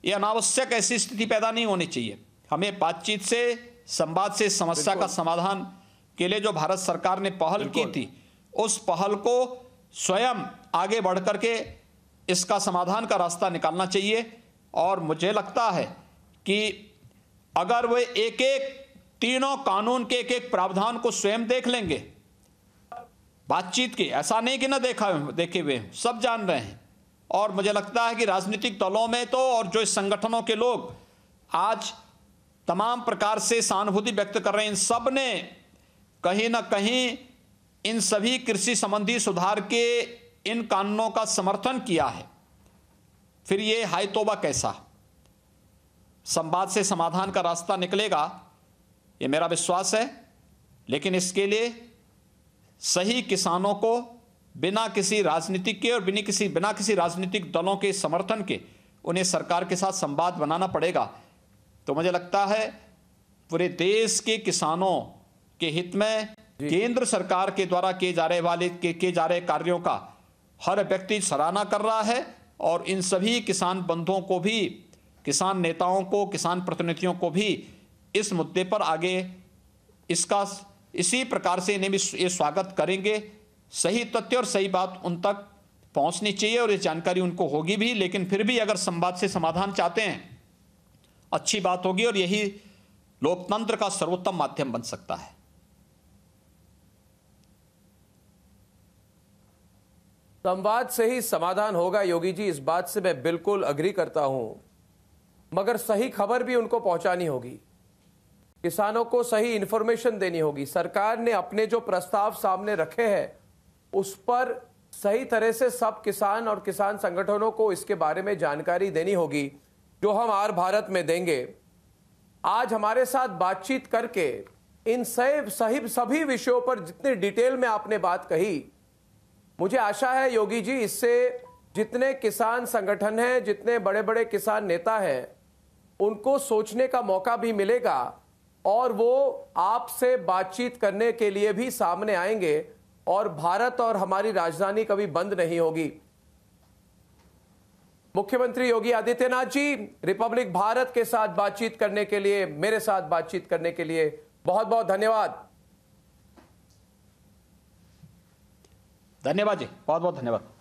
यह अनावश्यक ऐसी स्थिति पैदा नहीं होनी चाहिए। हमें बातचीत से, संवाद से समस्या का समाधान के लिए जो भारत सरकार ने पहल की थी, उस पहल को स्वयं आगे बढ़ करके इसका समाधान का रास्ता निकालना चाहिए। और मुझे लगता है कि अगर वे एक एक तीनों कानून के एक एक प्रावधान को स्वयं देख लेंगे, बातचीत की, ऐसा नहीं कि ना देखे हुए, सब जान रहे हैं। और मुझे लगता है कि राजनीतिक दलों में तो, और जो इस संगठनों के लोग आज तमाम प्रकार से सहानुभूति व्यक्त कर रहे हैं, इन सब ने कहीं ना कहीं इन सभी कृषि संबंधी सुधार के इन कानूनों का समर्थन किया है। फिर ये हाय तौबा कैसा, संवाद से समाधान का रास्ता निकलेगा, ये मेरा विश्वास है। लेकिन इसके लिए सही किसानों को बिना किसी राजनीतिक के और बिना किसी राजनीतिक दलों के समर्थन के उन्हें सरकार के साथ संवाद बनाना पड़ेगा। तो मुझे लगता है पूरे देश के किसानों के हित में केंद्र सरकार के द्वारा किए जा रहे कार्यों का हर व्यक्ति सराहना कर रहा है। और इन सभी किसान बंधुओं को भी, किसान नेताओं को, किसान प्रतिनिधियों को भी इस मुद्दे पर आगे इसी प्रकार से इन्हें भी ये स्वागत करेंगे। सही तथ्य और सही बात उन तक पहुंचनी चाहिए और ये जानकारी उनको होगी भी। लेकिन फिर भी अगर संवाद से समाधान चाहते हैं, अच्छी बात होगी और यही लोकतंत्र का सर्वोत्तम माध्यम बन सकता है। संवाद से ही समाधान होगा योगी जी, इस बात से मैं बिल्कुल अग्री करता हूं, मगर सही खबर भी उनको पहुंचानी होगी, किसानों को सही इंफॉर्मेशन देनी होगी। सरकार ने अपने जो प्रस्ताव सामने रखे हैं उस पर सही तरह से सब किसान और किसान संगठनों को इसके बारे में जानकारी देनी होगी, जो हम आर भारत में देंगे। आज हमारे साथ बातचीत करके इन सभी विषयों पर जितने डिटेल में आपने बात कही, मुझे आशा है योगी जी, इससे जितने किसान संगठन हैं, जितने बड़े बड़े किसान नेता हैं, उनको सोचने का मौका भी मिलेगा और वो आपसे बातचीत करने के लिए भी सामने आएंगे और भारत और हमारी राजधानी कभी बंद नहीं होगी। मुख्यमंत्री योगी आदित्यनाथ जी, रिपब्लिक भारत के साथ बातचीत करने के लिए, मेरे साथ बातचीत करने के लिए बहुत बहुत धन्यवाद। धन्यवाद जी, बहुत बहुत धन्यवाद।